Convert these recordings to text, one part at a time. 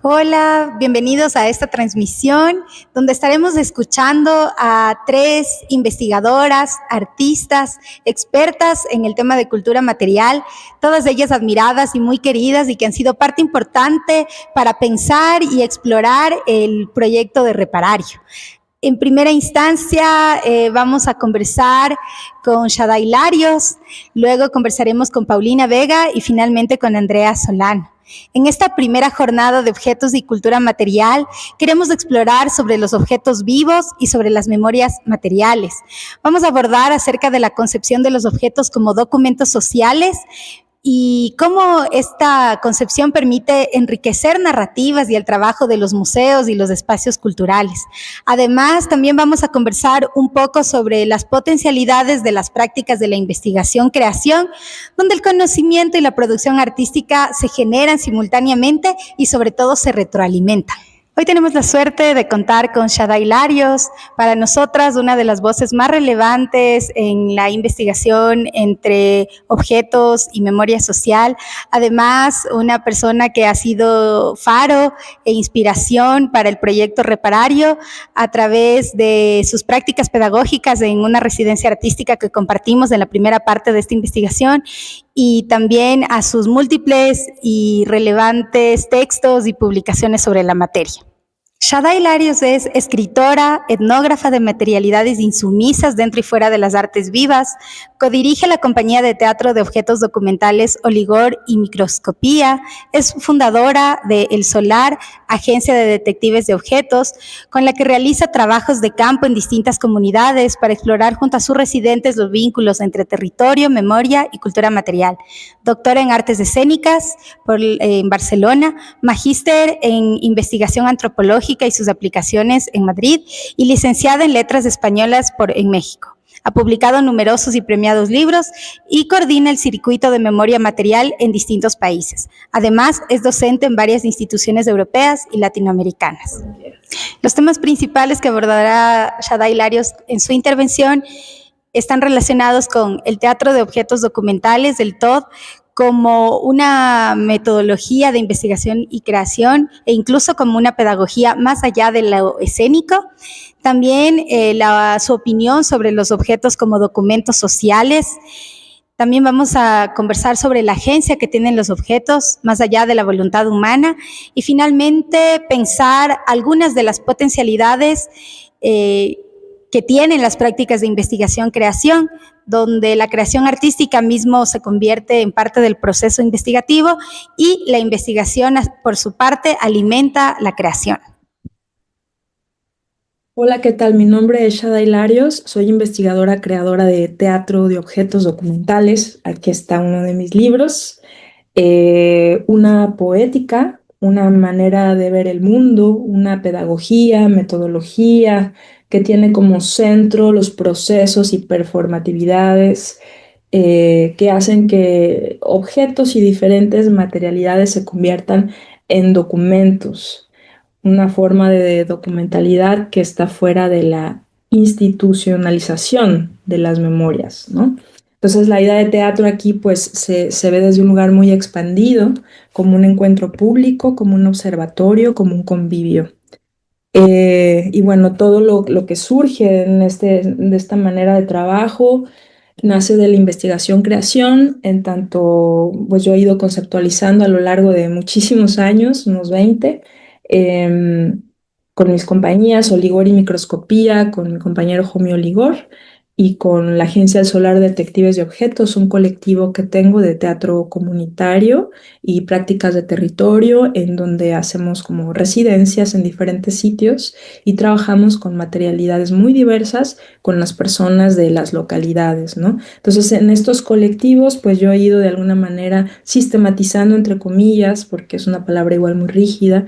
Hola, bienvenidos a esta transmisión donde estaremos escuchando a 3 investigadoras, artistas, expertas en el tema de cultura material, todas ellas admiradas y muy queridas y que han sido parte importante para pensar y explorar el proyecto de Reparario. En primera instancia vamos a conversar con Shaddai Larios, luego conversaremos con Paulina Vega y finalmente con Andrea Solano. En esta primera jornada de objetos y cultura material, queremos explorar sobre los objetos vivos y sobre las memorias materiales. Vamos a abordar acerca de la concepción de los objetos como documentos sociales y cómo esta concepción permite enriquecer narrativas y el trabajo de los museos y los espacios culturales. Además, también vamos a conversar un poco sobre las potencialidades de las prácticas de la investigación-creación, donde el conocimiento y la producción artística se generan simultáneamente y sobre todo se retroalimentan. Hoy tenemos la suerte de contar con Shaddai Larios, para nosotras una de las voces más relevantes en la investigación entre objetos y memoria social. Además, una persona que ha sido faro e inspiración para el proyecto Reparario a través de sus prácticas pedagógicas en una residencia artística que compartimos en la primera parte de esta investigación, y también a sus múltiples y relevantes textos y publicaciones sobre la materia. Shaddai Larios es escritora, etnógrafa de materialidades insumisas dentro y fuera de las artes vivas, codirige la compañía de teatro de objetos documentales Oligor y Microscopía, es fundadora de El Solar, agencia de detectives de objetos, con la que realiza trabajos de campo en distintas comunidades para explorar junto a sus residentes los vínculos entre territorio, memoria y cultura material. Doctora en artes escénicas en Barcelona, magíster en investigación antropológica y sus aplicaciones en Madrid y licenciada en letras españolas en México. Ha publicado numerosos y premiados libros y coordina el circuito de memoria material en distintos países. Además, es docente en varias instituciones europeas y latinoamericanas. Los temas principales que abordará Shaddai Larios en su intervención están relacionados con el teatro de objetos documentales, el TOD, como una metodología de investigación y creación e incluso como una pedagogía más allá de lo escénico. También su opinión sobre los objetos como documentos sociales. También vamos a conversar sobre la agencia que tienen los objetos más allá de la voluntad humana y finalmente pensar algunas de las potencialidades que tienen las prácticas de investigación-creación, donde la creación artística mismo se convierte en parte del proceso investigativo y la investigación, por su parte, alimenta la creación. Hola, ¿qué tal? Mi nombre es Shaddai Larios, soy investigadora creadora de teatro de objetos documentales. Aquí está uno de mis libros, una poética, una manera de ver el mundo, una pedagogía, metodología, que tiene como centro los procesos y performatividades que hacen que objetos y diferentes materialidades se conviertan en documentos, una forma de documentalidad que está fuera de la institucionalización de las memorias, ¿no? Entonces la idea de teatro aquí pues se ve desde un lugar muy expandido, como un encuentro público, como un observatorio, como un convivio. Y bueno, todo lo que surge de esta manera de trabajo nace de la investigación-creación, en tanto pues yo he ido conceptualizando a lo largo de muchísimos años, unos 20, con mis compañías Oligor y Microscopía, con mi compañero Jomi Oligor y con la agencia El Solar Detectives de Objetos, un colectivo que tengo de teatro comunitario y prácticas de territorio, en donde hacemos como residencias en diferentes sitios y trabajamos con materialidades muy diversas con las personas de las localidades, ¿no? Entonces, en estos colectivos, pues yo he ido de alguna manera sistematizando, entre comillas, porque es una palabra igual muy rígida,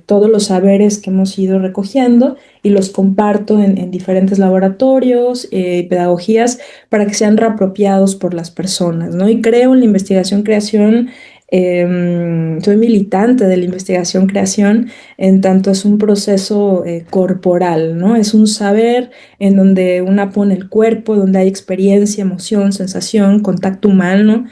todos los saberes que hemos ido recogiendo y los comparto en diferentes laboratorios, pedagogías, para que sean reapropiados por las personas, ¿no? Y creo en la investigación-creación Soy militante de la investigación-creación, en tanto es un proceso corporal, ¿no? Es un saber en donde una pone el cuerpo, donde hay experiencia, emoción, sensación, contacto humano,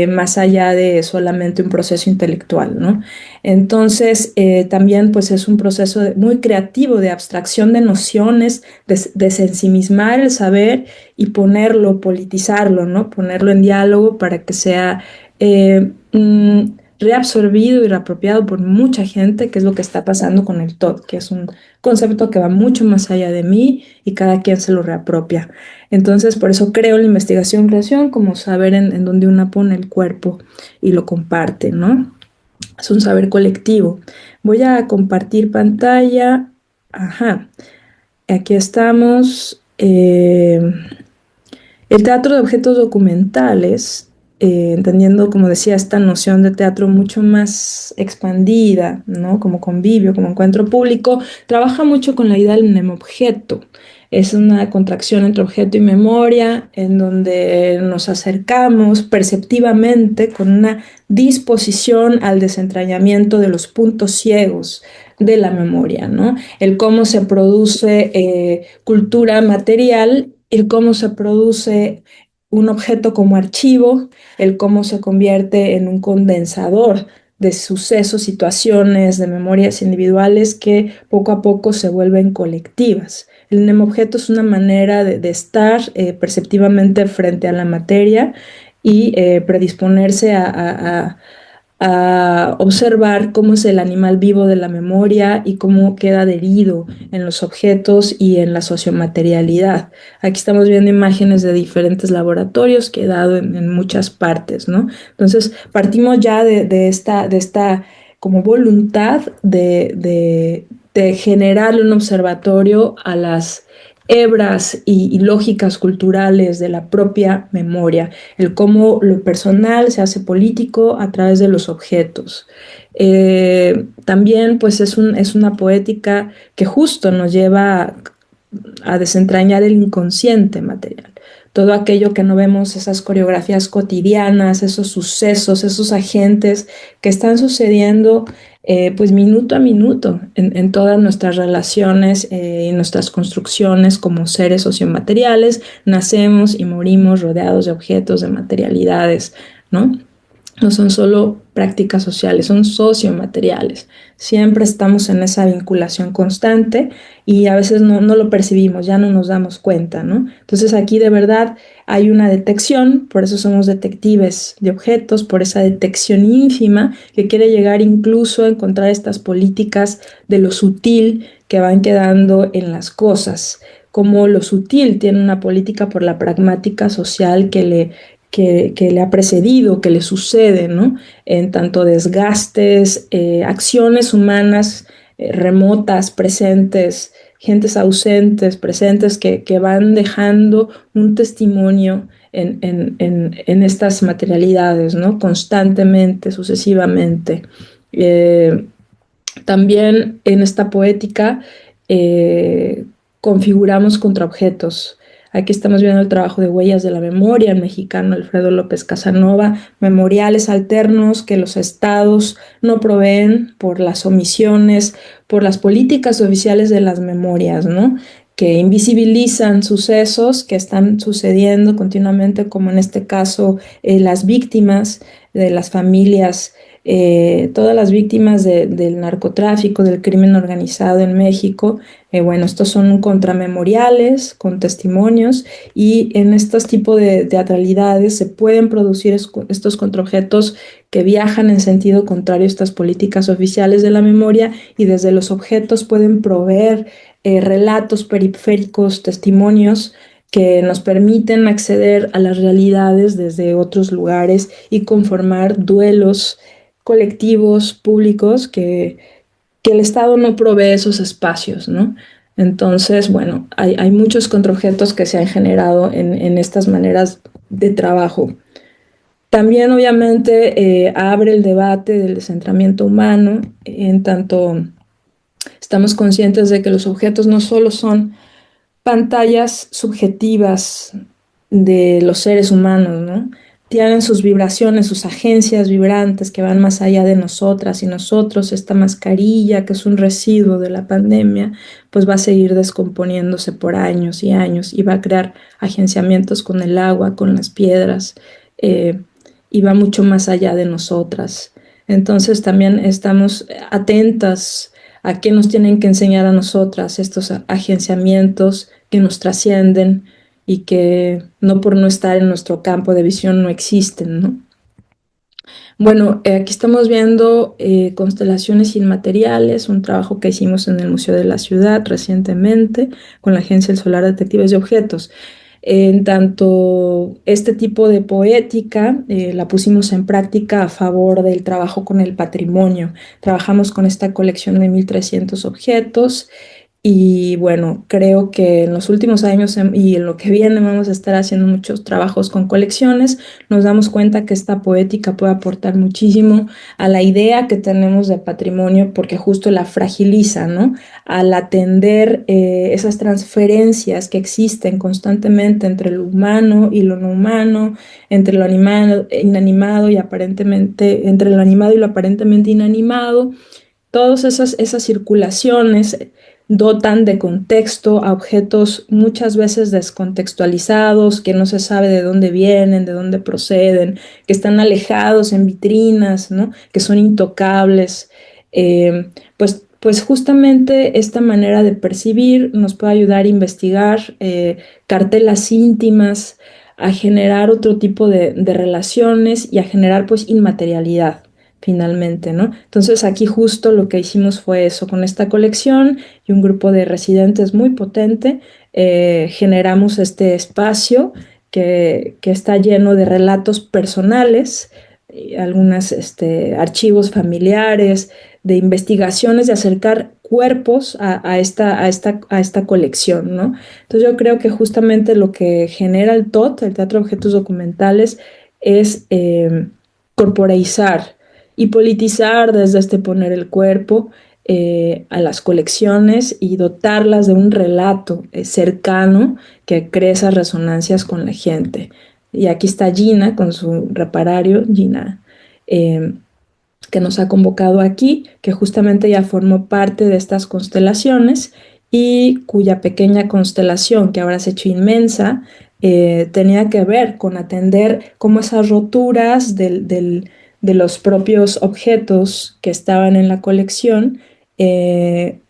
más allá de solamente un proceso intelectual, ¿no? Entonces, también pues es un proceso muy creativo de abstracción de nociones, de ensimismar el saber y ponerlo, politizarlo, ¿no? Ponerlo en diálogo para que sea reabsorbido y reapropiado por mucha gente, que es lo que está pasando con el TOD, que es un concepto que va mucho más allá de mí y cada quien se lo reapropia. Entonces, por eso creo la investigación-creación como saber en donde una pone el cuerpo y lo comparte, ¿no? Es un saber colectivo. Voy a compartir pantalla. Ajá. Aquí estamos. El teatro de objetos documentales, entendiendo, como decía, esta noción de teatro mucho más expandida, ¿no? Como convivio, como encuentro público, trabaja mucho con la idea del mnemobjeto. Es una contracción entre objeto y memoria, en donde nos acercamos perceptivamente con una disposición al desentrañamiento de los puntos ciegos de la memoria, ¿no? El cómo se produce cultura material, el cómo se produce un objeto como archivo, el cómo se convierte en un condensador de sucesos, situaciones, de memorias individuales que poco a poco se vuelven colectivas. El mnemobjeto es una manera de estar perceptivamente frente a la materia y predisponerse a observar cómo es el animal vivo de la memoria y cómo queda adherido en los objetos y en la sociomaterialidad. Aquí estamos viendo imágenes de diferentes laboratorios que he dado en muchas partes, ¿no? Entonces, partimos ya de esta como voluntad de generarle un observatorio a las hebras y lógicas culturales de la propia memoria, el cómo lo personal se hace político a través de los objetos. También pues es una poética que justo nos lleva a desentrañar el inconsciente material. Todo aquello que no vemos, esas coreografías cotidianas, esos sucesos, esos agentes que están sucediendo pues minuto a minuto en todas nuestras relaciones y nuestras construcciones como seres sociomateriales, nacemos y morimos rodeados de objetos, de materialidades, ¿no? No son solo prácticas sociales, son sociomateriales. Siempre estamos en esa vinculación constante y a veces no lo percibimos, ya no nos damos cuenta, ¿no? Entonces aquí de verdad hay una detección, por eso somos detectives de objetos, por esa detección ínfima que quiere llegar incluso a encontrar estas políticas de lo sutil que van quedando en las cosas, como lo sutil tiene una política por la pragmática social que le ha precedido, que le sucede, ¿no? En tanto desgastes, acciones humanas remotas, presentes, gentes ausentes, presentes que van dejando un testimonio en estas materialidades, ¿no? Constantemente, sucesivamente. Eh, También en esta poética eh, configuramos contraobjetos. Aquí estamos viendo el trabajo de Huellas de la Memoria, el mexicano Alfredo López Casanova, memoriales alternos que los estados no proveen por las omisiones, por las políticas oficiales de las memorias, ¿no? Que invisibilizan sucesos que están sucediendo continuamente, como en este caso las víctimas de las familias, todas las víctimas del narcotráfico, del crimen organizado en México. Bueno, estos son contramemoriales con testimonios y en estos tipos de teatralidades se pueden producir estos contraobjetos que viajan en sentido contrario a estas políticas oficiales de la memoria y desde los objetos pueden proveer relatos periféricos, testimonios que nos permiten acceder a las realidades desde otros lugares y conformar duelos colectivos, públicos, que el Estado no provee esos espacios, ¿no? Entonces, bueno, hay muchos contraobjetos que se han generado en estas maneras de trabajo. También, obviamente, abre el debate del descentramiento humano, en tanto estamos conscientes de que los objetos no solo son pantallas subjetivas de los seres humanos, ¿no? tienen sus vibraciones, sus agencias vibrantes que van más allá de nosotras y nosotros. Esta mascarilla, que es un residuo de la pandemia, pues va a seguir descomponiéndose por años y años y va a crear agenciamientos con el agua, con las piedras, eh, y va mucho más allá de nosotras. Entonces también estamos atentas a qué nos tienen que enseñar a nosotras estos agenciamientos que nos trascienden y que no por no estar en nuestro campo de visión no existen, ¿no? Bueno, aquí estamos viendo constelaciones inmateriales, un trabajo que hicimos en el Museo de la Ciudad recientemente con la Agencia del Solar Detectives de Objetos. En tanto, este tipo de poética la pusimos en práctica a favor del trabajo con el patrimonio. Trabajamos con esta colección de 1.300 objetos y bueno, creo que en los últimos años y en lo que viene vamos a estar haciendo muchos trabajos con colecciones. Nos damos cuenta que esta poética puede aportar muchísimo a la idea que tenemos de patrimonio porque justo la fragiliza, ¿no? Al atender esas transferencias que existen constantemente entre lo humano y lo no humano, entre lo animado, inanimado y aparentemente, entre lo animado y lo aparentemente inanimado. Todas esas circulaciones dotan de contexto a objetos muchas veces descontextualizados, que no se sabe de dónde vienen, de dónde proceden, que están alejados en vitrinas, ¿no? Que son intocables. Pues justamente esta manera de percibir nos puede ayudar a investigar cartelas íntimas, a generar otro tipo de relaciones y a generar pues inmaterialidad finalmente, ¿no? Entonces aquí justo lo que hicimos fue eso, con esta colección y un grupo de residentes muy potente, generamos este espacio que está lleno de relatos personales, algunos archivos familiares, de investigaciones, de acercar cuerpos a esta colección, ¿no? Entonces yo creo que justamente lo que genera el TOT, el Teatro de Objetos Documentales, es corporeizar y politizar desde poner el cuerpo a las colecciones y dotarlas de un relato cercano que cree esas resonancias con la gente. Y aquí está Gina con su reparario, Gina, eh, que nos ha convocado aquí, que justamente ya formó parte de estas constelaciones y cuya pequeña constelación, que ahora se ha hecho inmensa, tenía que ver con atender cómo esas roturas de los propios objetos que estaban en la colección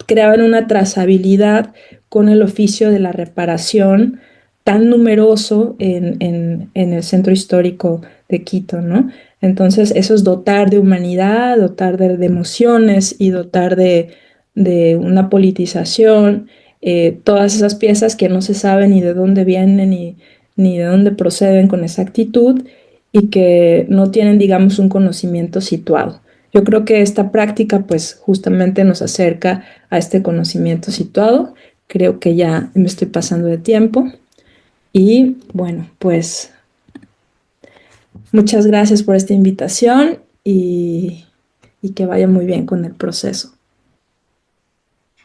creaban una trazabilidad con el oficio de la reparación tan numeroso en el centro histórico de Quito, ¿no? Entonces, eso es dotar de humanidad, dotar de emociones y dotar de una politización, todas esas piezas que no se sabe ni de dónde vienen ni de dónde proceden con exactitud y que no tienen, digamos, un conocimiento situado. Yo creo que esta práctica, pues, justamente nos acerca a este conocimiento situado. Creo que ya me estoy pasando de tiempo. Y bueno, pues muchas gracias por esta invitación y que vaya muy bien con el proceso.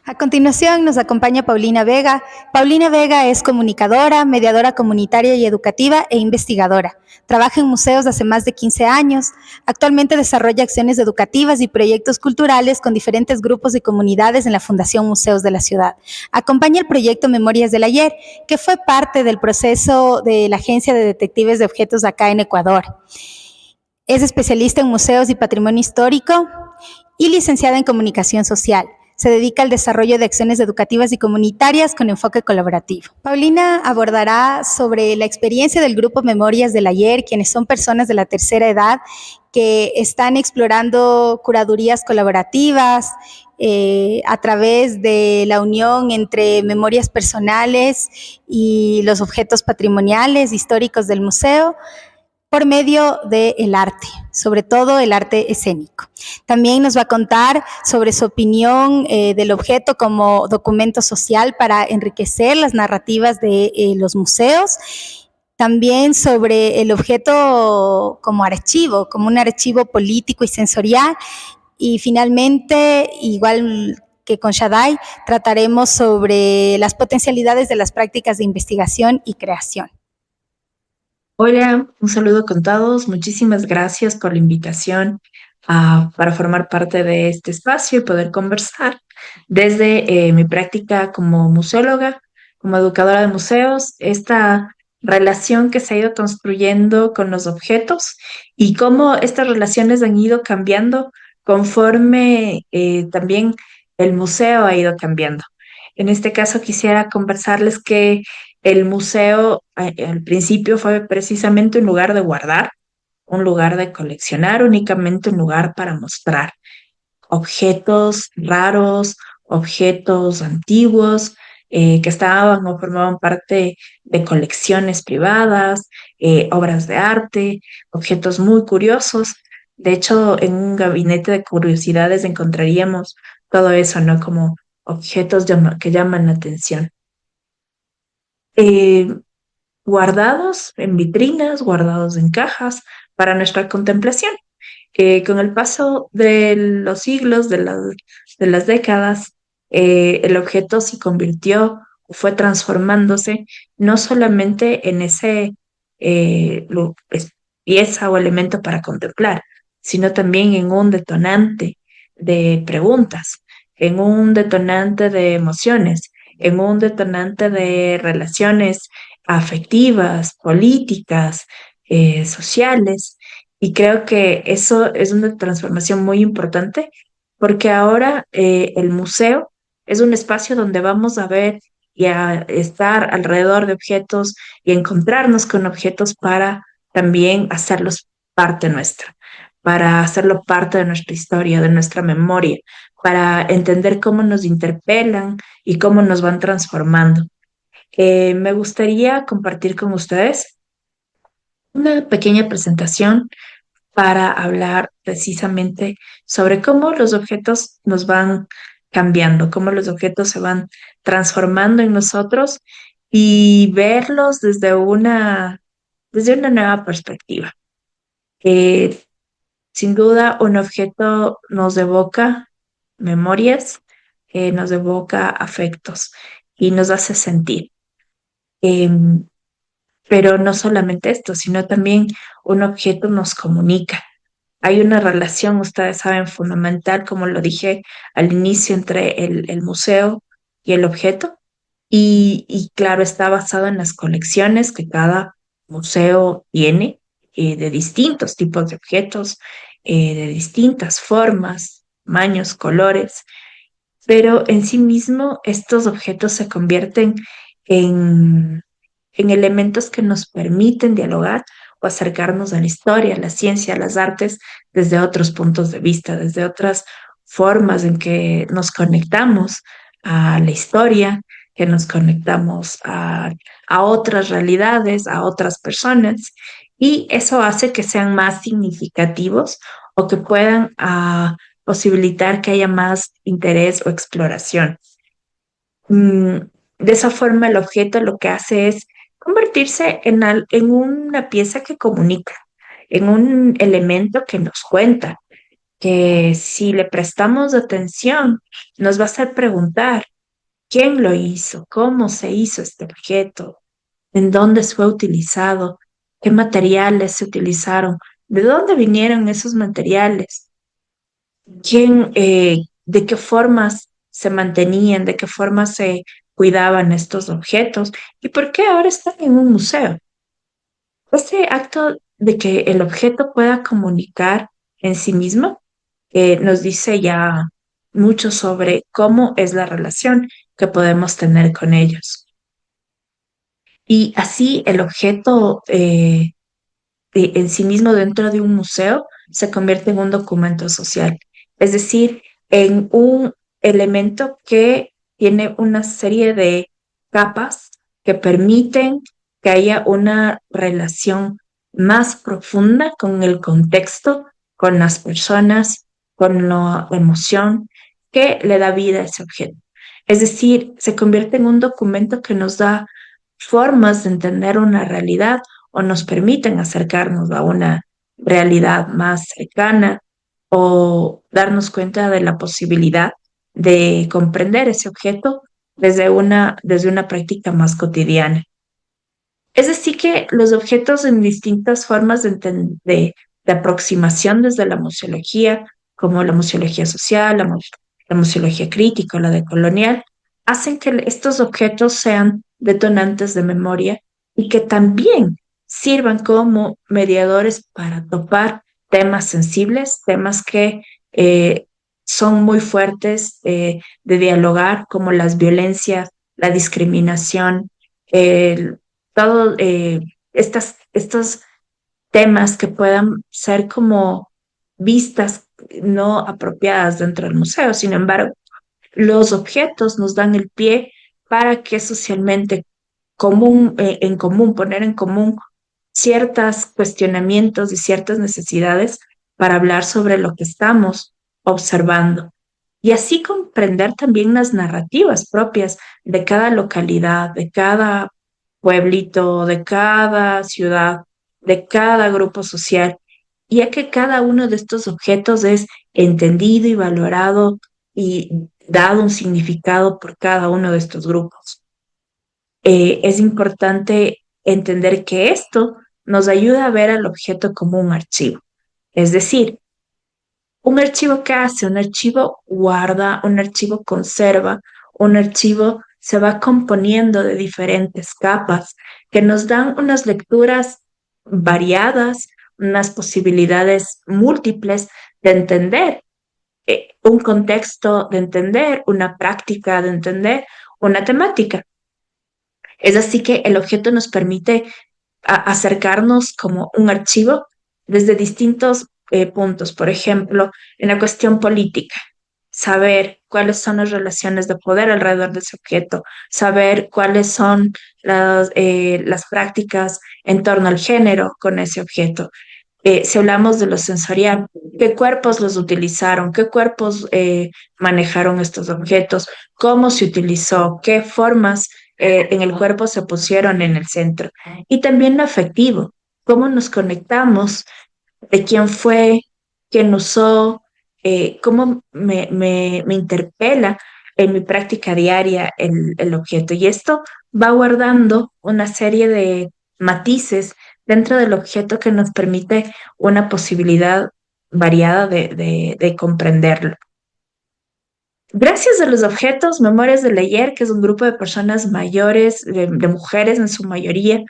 A continuación nos acompaña Paulina Vega. Paulina Vega es comunicadora, mediadora comunitaria y educativa e investigadora. Trabaja en museos hace más de 15 años. Actualmente desarrolla acciones educativas y proyectos culturales con diferentes grupos y comunidades en la Fundación Museos de la Ciudad. Acompaña el proyecto Memorias del Ayer, que fue parte del proceso de la Agencia de Detectives de Objetos acá en Ecuador. Es especialista en museos y patrimonio histórico y licenciada en comunicación social. Se dedica al desarrollo de acciones educativas y comunitarias con enfoque colaborativo. Paulina abordará sobre la experiencia del grupo Memorias del Ayer, quienes son personas de la tercera edad que están explorando curadurías colaborativas a través de la unión entre memorias personales y los objetos patrimoniales históricos del museo, por medio del arte, sobre todo el arte escénico. También nos va a contar sobre su opinión del objeto como documento social para enriquecer las narrativas de los museos. También sobre el objeto como archivo, como un archivo político y sensorial. Y finalmente, igual que con Shaddai, trataremos sobre las potencialidades de las prácticas de investigación y creación. Hola, un saludo con todos. Muchísimas gracias por la invitación para formar parte de este espacio y poder conversar desde mi práctica como museóloga, como educadora de museos, esta relación que se ha ido construyendo con los objetos y cómo estas relaciones han ido cambiando conforme también el museo ha ido cambiando. En este caso quisiera conversarles que el museo al principio fue precisamente un lugar de guardar, un lugar de coleccionar, únicamente un lugar para mostrar objetos raros, objetos antiguos, que estaban o formaban parte de colecciones privadas, obras de arte, objetos muy curiosos. De hecho, en un gabinete de curiosidades encontraríamos todo eso, ¿no? Como objetos que llaman la atención. Eh, Guardados en vitrinas, guardados en cajas para nuestra contemplación. Con el paso de los siglos, de las décadas, el objeto se convirtió, fue transformándose no solamente en ese pieza o elemento para contemplar, sino también en un detonante de preguntas, en un detonante de emociones, en un detonante de relaciones afectivas, políticas, sociales. Y creo que eso es una transformación muy importante porque ahora el museo es un espacio donde vamos a ver y a estar alrededor de objetos y encontrarnos con objetos para también hacerlos parte nuestra, para hacerlo parte de nuestra historia, de nuestra memoria, para entender cómo nos interpelan y cómo nos van transformando. Me gustaría compartir con ustedes una pequeña presentación para hablar precisamente sobre cómo los objetos nos van cambiando, cómo los objetos se van transformando en nosotros y verlos desde una nueva perspectiva. Eh, Sin duda, un objeto nos evoca memorias, nos evoca afectos y nos hace sentir. Em, pero no solamente esto, sino también un objeto nos comunica. Hay una relación, ustedes saben, fundamental, como lo dije al inicio, entre el museo y el objeto. Y claro, está basado en las colecciones que cada museo tiene de distintos tipos de objetos, de distintas formas, tamaños, colores, pero en sí mismo estos objetos se convierten en, en elementos que nos permiten dialogar o acercarnos a la historia, a la ciencia, a las artes desde otros puntos de vista, desde otras formas en que nos conectamos a la historia, que nos conectamos a otras realidades, a otras personas, y eso hace que sean más significativos o que puedan posibilitar que haya más interés o exploración. Mm, de esa forma, el objeto lo que hace es convertirse en una pieza que comunica, en un elemento que nos cuenta, que si le prestamos atención, nos va a hacer preguntar quién lo hizo, cómo se hizo este objeto, en dónde fue utilizado, qué materiales se utilizaron, de dónde vinieron esos materiales, de qué formas se mantenían, de qué formas se cuidaban estos objetos y por qué ahora están en un museo. Ese acto de que el objeto pueda comunicar en sí mismo nos dice ya mucho sobre cómo es la relación que podemos tener con ellos. Y así el objeto en sí mismo dentro de un museo se convierte en un documento social, es decir, en un elemento que tiene una serie de capas que permiten que haya una relación más profunda con el contexto, con las personas, con la emoción que le da vida a ese objeto. Es decir, se convierte en un documento que nos da formas de entender una realidad o nos permiten acercarnos a una realidad más cercana o darnos cuenta de la posibilidad de comprender ese objeto desde una práctica más cotidiana. Es decir, que los objetos en distintas formas de aproximación desde la museología, como la museología social, la museología crítica, la decolonial, hacen que estos objetos sean detonantes de memoria y que también sirvan como mediadores para topar temas sensibles, temas que eh, son muy fuertes de dialogar, como las violencias, la discriminación, el todos estos temas que puedan ser como vistas no apropiadas dentro del museo. Sin embargo, los objetos nos dan el pie para que socialmente en común, poner en común ciertos cuestionamientos y ciertas necesidades para hablar sobre lo que estamos observando. Y así comprender también las narrativas propias de cada localidad, de cada pueblito, de cada ciudad, de cada grupo social, ya que cada uno de estos objetos es entendido y valorado y dado un significado por cada uno de estos grupos. Es importante entender que esto nos ayuda a ver al objeto como un archivo. Es decir, un archivo ¿qué hace? Un archivo guarda, un archivo conserva, un archivo se va componiendo de diferentes capas que nos dan unas lecturas variadas, unas posibilidades múltiples de entender un contexto, de entender una práctica, de entender una temática. Es así que el objeto nos permite acercarnos como un archivo desde distintos puntos. Por ejemplo, en la cuestión política, saber cuáles son las relaciones de poder alrededor de ese objeto, saber cuáles son las prácticas en torno al género con ese objeto. Si hablamos de lo sensorial, qué cuerpos los utilizaron, qué cuerpos manejaron estos objetos, cómo se utilizó, qué formas en el cuerpo se pusieron en el centro. Y también lo afectivo, cómo nos conectamos, de quién fue, quién usó, cómo me interpela en mi práctica diaria el objeto. Y esto va guardando una serie de matices dentro del objeto que nos permite una posibilidad variada de comprenderlo. Gracias a los objetos, Memorias del Ayer, que es un grupo de personas mayores, de mujeres en su mayoría,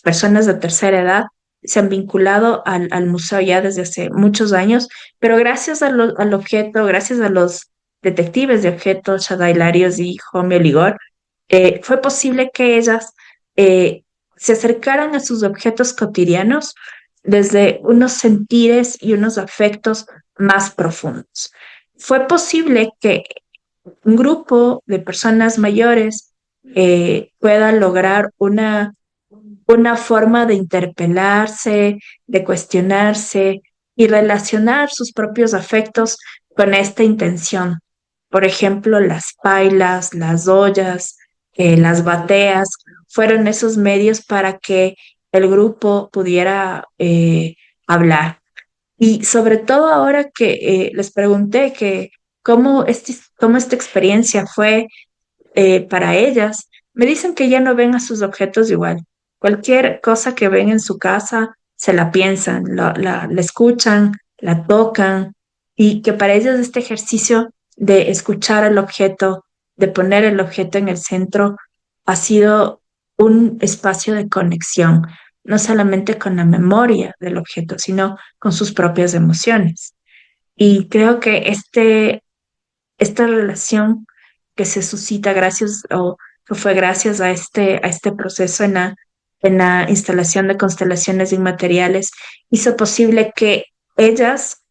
personas de tercera edad, se han vinculado al museo ya desde hace muchos años, pero gracias al objeto, gracias a los detectives de objetos, Shadai Larios y Homie Oligor, fue posible que ellas se acercaran a sus objetos cotidianos desde unos sentires y unos afectos más profundos. Fue posible que un grupo de personas mayores pueda lograr una forma de interpelarse, de cuestionarse y relacionar sus propios afectos con esta intención. Por ejemplo, las pailas, las ollas, las bateas, fueron esos medios para que el grupo pudiera hablar. Y sobre todo ahora que les pregunté que cómo esta experiencia fue para ellas, me dicen que ya no ven a sus objetos igual. Cualquier cosa que ven en su casa, se la piensan, la escuchan, la tocan, y que para ellas este ejercicio de escuchar el objeto, de poner el objeto en el centro, ha sido un espacio de conexión, no solamente con la memoria del objeto, sino con sus propias emociones. Y creo que esta relación que se suscita gracias o que fue gracias a este proceso en la instalación de constelaciones inmateriales hizo posible que ellas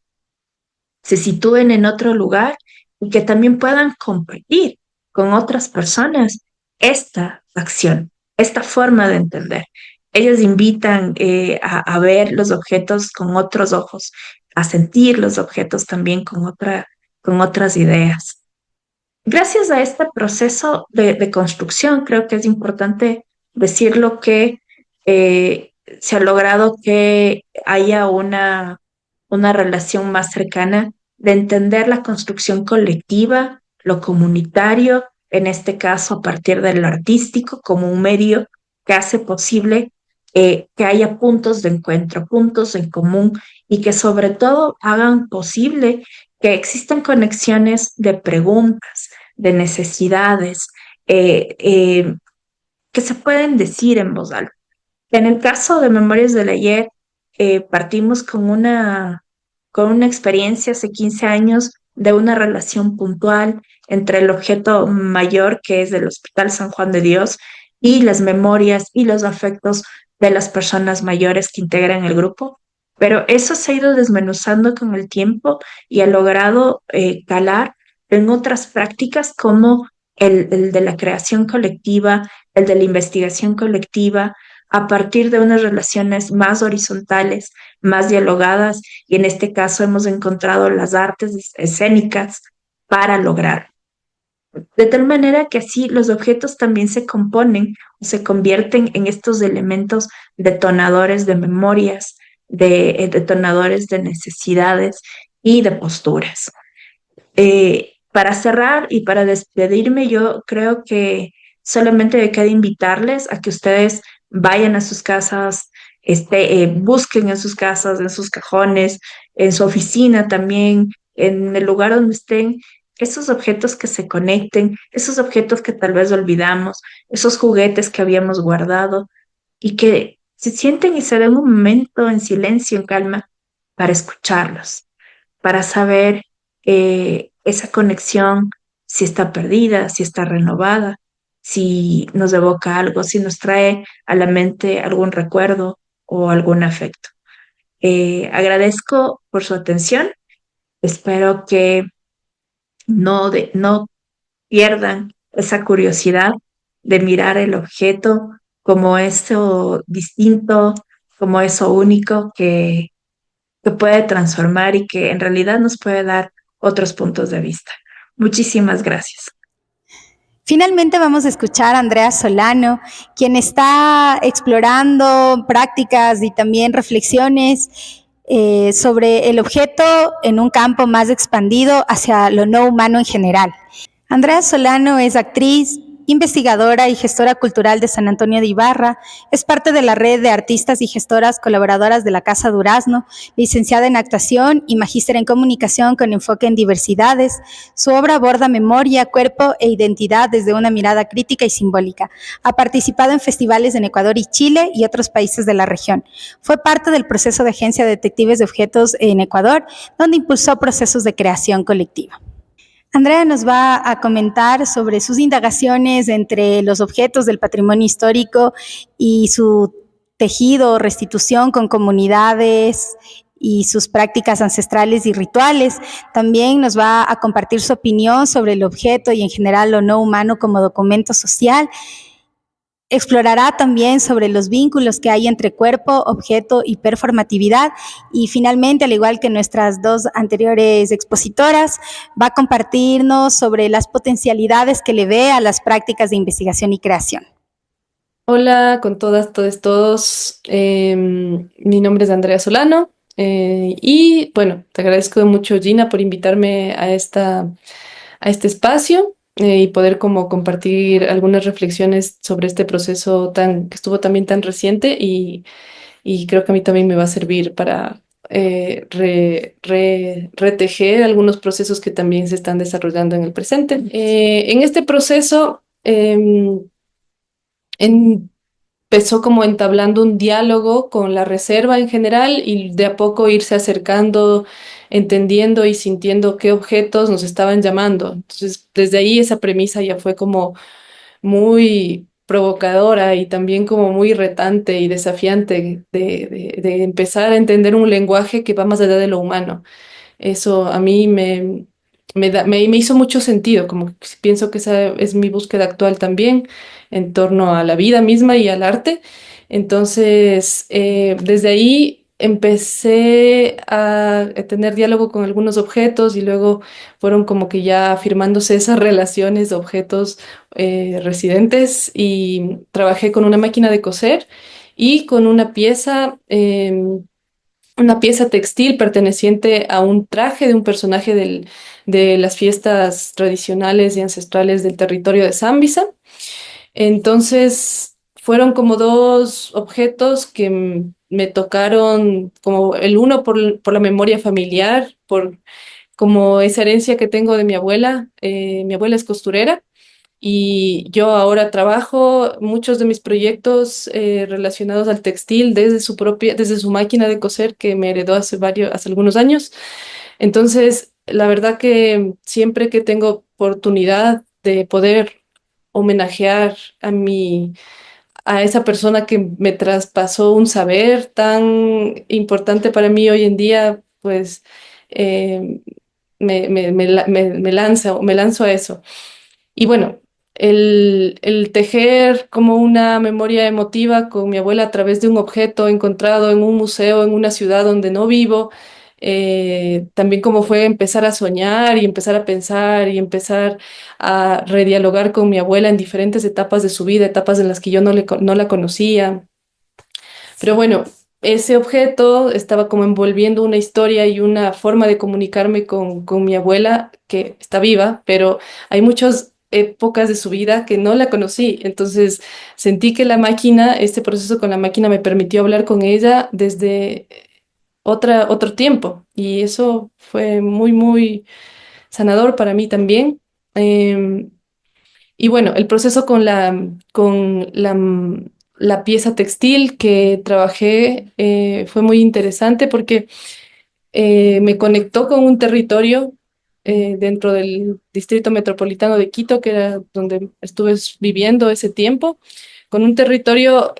se sitúen en otro lugar y que también puedan compartir con otras personas esta acción, esta forma de entender. Ellos invitan a ver los objetos con otros ojos, a sentir los objetos también con otras ideas. Gracias a este proceso de construcción, creo que es importante decirlo que se ha logrado que haya una relación más cercana de entender la construcción colectiva, lo comunitario, en este caso a partir de lo artístico, como un medio que hace posible que haya puntos de encuentro, puntos en común y que sobre todo hagan posible que existan conexiones de preguntas, de necesidades, eh, eh, que se pueden decir en voz alta. En el caso de Memorias del Ayer, partimos con una experiencia hace 15 años de una relación puntual entre el objeto mayor, que es el Hospital San Juan de Dios, y las memorias y los afectos de las personas mayores que integran el grupo. Pero eso se ha ido desmenuzando con el tiempo y ha logrado calar en otras prácticas como el de la creación colectiva, el de la investigación colectiva, a partir de unas relaciones más horizontales, más dialogadas, y en este caso hemos encontrado las artes escénicas para lograr. De tal manera que así los objetos también se componen o se convierten en estos elementos detonadores de memorias, de detonadores de necesidades y de posturas. Para cerrar y para despedirme, yo creo que solamente me queda invitarles a que ustedes vayan a sus casas, busquen en sus casas, en sus cajones, en su oficina también, en el lugar donde estén, esos objetos que se conecten, esos objetos que tal vez olvidamos, esos juguetes que habíamos guardado y que se sienten y se den un momento en silencio, en calma, para escucharlos, para saber esa conexión, si está perdida, si está renovada, si nos evoca algo, si nos trae a la mente algún recuerdo o algún afecto. Agradezco por su atención. Espero que no pierdan esa curiosidad de mirar el objeto como eso distinto, como eso único que puede transformar y que en realidad nos puede dar otros puntos de vista. Muchísimas gracias. Finalmente vamos a escuchar a Andrea Solano, quien está explorando prácticas y también reflexiones sobre el objeto en un campo más expandido hacia lo no humano en general. Andrea Solano es actriz, investigadora y gestora cultural de San Antonio de Ibarra, es parte de la red de artistas y gestoras colaboradoras de la Casa Durazno, licenciada en actuación y magíster en comunicación con enfoque en diversidades. Su obra aborda memoria, cuerpo e identidad desde una mirada crítica y simbólica. Ha participado en festivales en Ecuador y Chile y otros países de la región. Fue parte del proceso de Agencia de Detectives de Objetos en Ecuador, donde impulsó procesos de creación colectiva. Andrea nos va a comentar sobre sus indagaciones entre los objetos del patrimonio histórico y su tejido o restitución con comunidades y sus prácticas ancestrales y rituales. También nos va a compartir su opinión sobre el objeto y en general lo no humano como documento social. Explorará también sobre los vínculos que hay entre cuerpo, objeto y performatividad. Y finalmente, al igual que nuestras dos anteriores expositoras, va a compartirnos sobre las potencialidades que le ve a las prácticas de investigación y creación. Hola con todas, todos. Mi nombre es Andrea Solano y bueno, te agradezco mucho, Gina, por invitarme a este espacio. Y poder como compartir algunas reflexiones sobre este proceso que estuvo también tan reciente y creo que a mí también me va a servir para retejer algunos procesos que también se están desarrollando en el presente. En este proceso empezó como entablando un diálogo con la reserva en general y de a poco irse acercando, entendiendo y sintiendo qué objetos nos estaban llamando. Entonces, desde ahí esa premisa ya fue como muy provocadora y también como muy retante y desafiante de empezar a entender un lenguaje que va más allá de lo humano. Eso a mí me hizo mucho sentido, como que pienso que esa es mi búsqueda actual también en torno a la vida misma y al arte. Entonces, desde ahí empecé a tener diálogo con algunos objetos y luego fueron como que ya afirmándose esas relaciones de objetos residentes y trabajé con una máquina de coser y con una pieza textil perteneciente a un traje de un personaje de las fiestas tradicionales y ancestrales del territorio de Zambisa. Entonces fueron como dos objetos que me tocaron, como el uno por la memoria familiar, por como esa herencia que tengo de mi abuela. Mi abuela es costurera y yo ahora trabajo muchos de mis proyectos relacionados al textil desde su máquina de coser que me heredó hace algunos años. Entonces, la verdad que siempre que tengo oportunidad de poder homenajear a esa persona que me traspasó un saber tan importante para mí hoy en día, pues eh, me lanzo a eso. Y bueno, el tejer como una memoria emotiva con mi abuela a través de un objeto encontrado en un museo en una ciudad donde no vivo, también como fue empezar a soñar y empezar a pensar y empezar a redialogar con mi abuela en diferentes etapas de su vida, etapas en las que yo no la conocía. Pero bueno, ese objeto estaba como envolviendo una historia y una forma de comunicarme con mi abuela, que está viva, pero hay muchas épocas de su vida que no la conocí. Entonces sentí que este proceso con la máquina me permitió hablar con ella desde otro tiempo. Y eso fue muy, muy sanador para mí también. Em, y bueno, el proceso la pieza textil que trabajé fue muy interesante porque me conectó con un territorio dentro del Distrito Metropolitano de Quito, que era donde estuve viviendo ese tiempo, con un territorio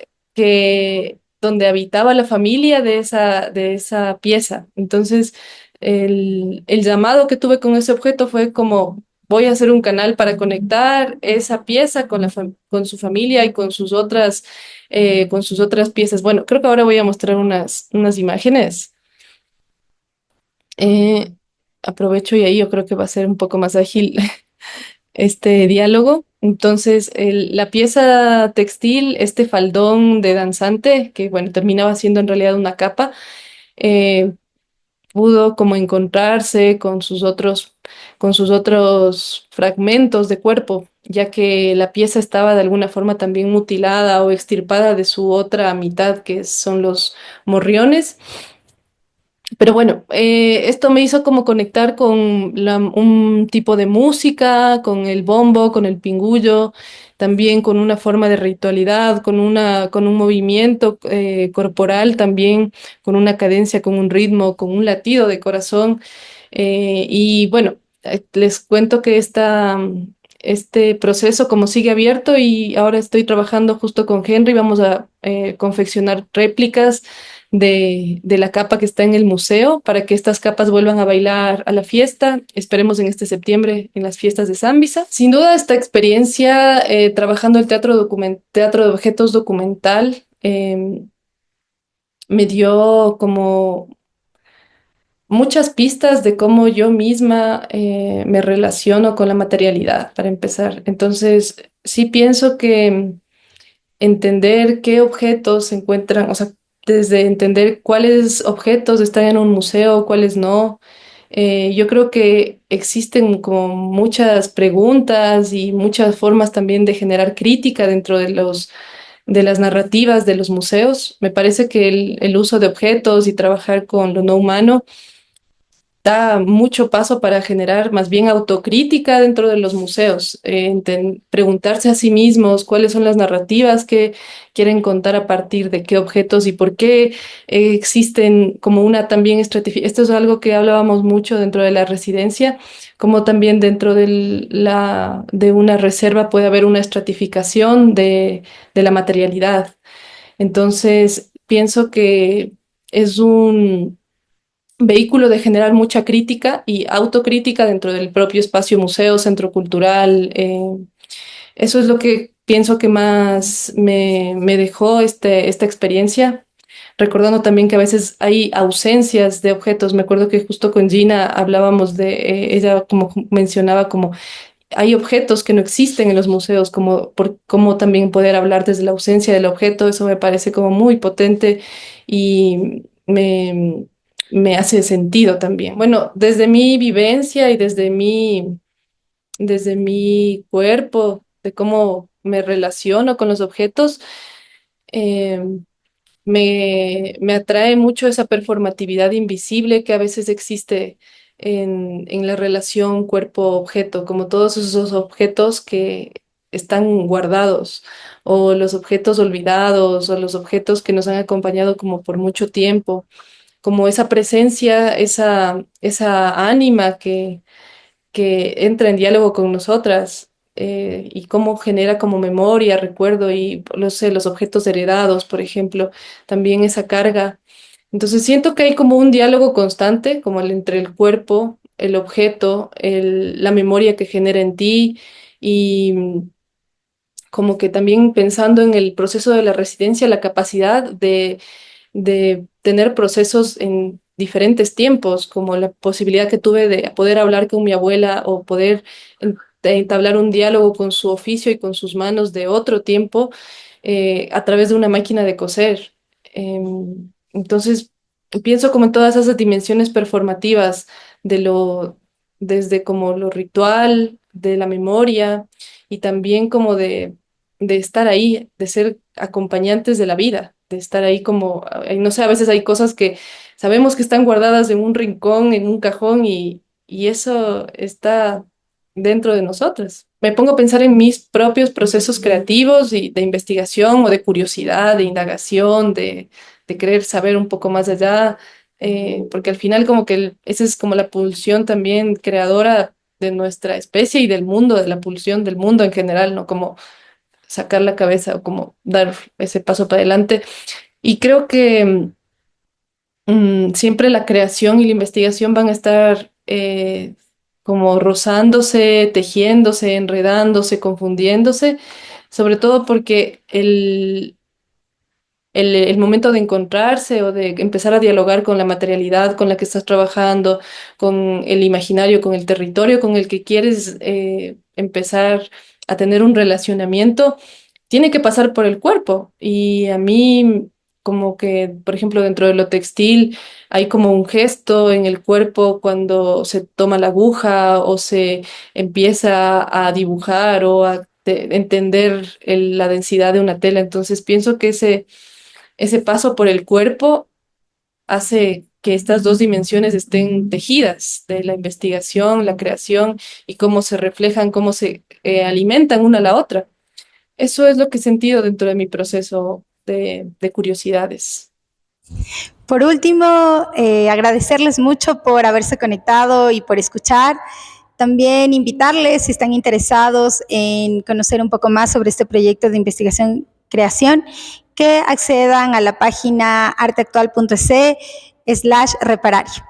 donde habitaba la familia de esa pieza. Entonces, el llamado que tuve con ese objeto fue como, voy a hacer un canal para conectar esa pieza con su familia y con sus otras piezas. Bueno, creo que ahora voy a mostrar unas imágenes. Eh, Aprovecho y ahí yo creo que va a ser un poco más ágil este diálogo. Entonces, la pieza textil, este faldón de danzante, que bueno, terminaba siendo en realidad una capa, eh, pudo como encontrarse con sus otros fragmentos de cuerpo, ya que la pieza estaba de alguna forma también mutilada o extirpada de su otra mitad, que son los morriones. Pero bueno, esto me hizo como conectar con un tipo de música, con el bombo, con el pingullo, también con una forma de ritualidad, con un movimiento corporal también, con una cadencia, con un ritmo, con un latido de corazón. Y bueno, les cuento que este proceso como sigue abierto y ahora estoy trabajando justo con Henry, vamos a confeccionar réplicas de la capa que está en el museo para que estas capas vuelvan a bailar a la fiesta. Esperemos en este septiembre en las fiestas de Zambisa. Sin duda, esta experiencia trabajando el teatro de objetos documental me dio como muchas pistas de cómo yo misma me relaciono con la materialidad, para empezar. Entonces, sí pienso que entender qué objetos se encuentran, o sea, desde entender cuáles objetos están en un museo, cuáles no. Yo creo que existen como muchas preguntas y muchas formas también de generar crítica dentro de las narrativas de los museos. Me parece que el uso de objetos y trabajar con lo no humano da mucho paso para generar más bien autocrítica dentro de los museos, preguntarse a sí mismos cuáles son las narrativas que quieren contar a partir de qué objetos y por qué existen como una también estratificación. Esto es algo que hablábamos mucho dentro de la residencia, como también dentro de una reserva puede haber una estratificación de la materialidad. Entonces, pienso que es un vehículo de generar mucha crítica y autocrítica dentro del propio espacio museo, centro cultural. Eso es lo que pienso que más me dejó esta experiencia. Recordando también que a veces hay ausencias de objetos. Me acuerdo que justo con Gina hablábamos ella como mencionaba como hay objetos que no existen en los museos, cómo también poder hablar desde la ausencia del objeto, eso me parece como muy potente y me hace sentido también. Bueno, desde mi vivencia y desde mi cuerpo, de cómo me relaciono con los objetos, Eh, me atrae mucho esa performatividad invisible que a veces existe en la relación cuerpo-objeto, como todos esos objetos que están guardados, o los objetos olvidados, o los objetos que nos han acompañado como por mucho tiempo, como esa presencia, esa ánima que entra en diálogo con nosotras, y cómo genera como memoria, recuerdo y no sé, los objetos heredados, por ejemplo, también esa carga. Entonces siento que hay como un diálogo constante, como entre el cuerpo, el objeto, la memoria que genera en ti y como que también pensando en el proceso de la residencia, la capacidad de tener procesos en diferentes tiempos, como la posibilidad que tuve de poder hablar con mi abuela o poder entablar un diálogo con su oficio y con sus manos de otro tiempo, a través de una máquina de coser. Entonces, pienso como en todas esas dimensiones performativas de desde como lo ritual, de la memoria y también como de estar ahí, de ser acompañantes de la vida, de estar ahí como, no sé, a veces hay cosas que sabemos que están guardadas en un rincón, en un cajón y eso está dentro de nosotros. Me pongo a pensar en mis propios procesos creativos y de investigación o de curiosidad, de indagación, de querer saber un poco más allá, porque al final como que esa es como la pulsión también creadora de nuestra especie y del mundo, de la pulsión del mundo en general, ¿no? Como sacar la cabeza o como dar ese paso para adelante. Y creo que siempre la creación y la investigación van a estar como rozándose, tejiéndose, enredándose, confundiéndose, sobre todo porque el momento de encontrarse o de empezar a dialogar con la materialidad con la que estás trabajando, con el imaginario, con el territorio con el que quieres empezar a tener un relacionamiento, tiene que pasar por el cuerpo. Y a mí, como que, por ejemplo, dentro de lo textil, hay como un gesto en el cuerpo cuando se toma la aguja o se empieza a dibujar o a entender la densidad de una tela. Entonces pienso que ese paso por el cuerpo hace que estas dos dimensiones estén tejidas, de la investigación, la creación y cómo se reflejan, cómo se alimentan una a la otra. Eso es lo que he sentido dentro de mi proceso de curiosidades. Por último, agradecerles mucho por haberse conectado y por escuchar. También invitarles, si están interesados en conocer un poco más sobre este proyecto de investigación-creación, que accedan a la página arteactual.es/reparario.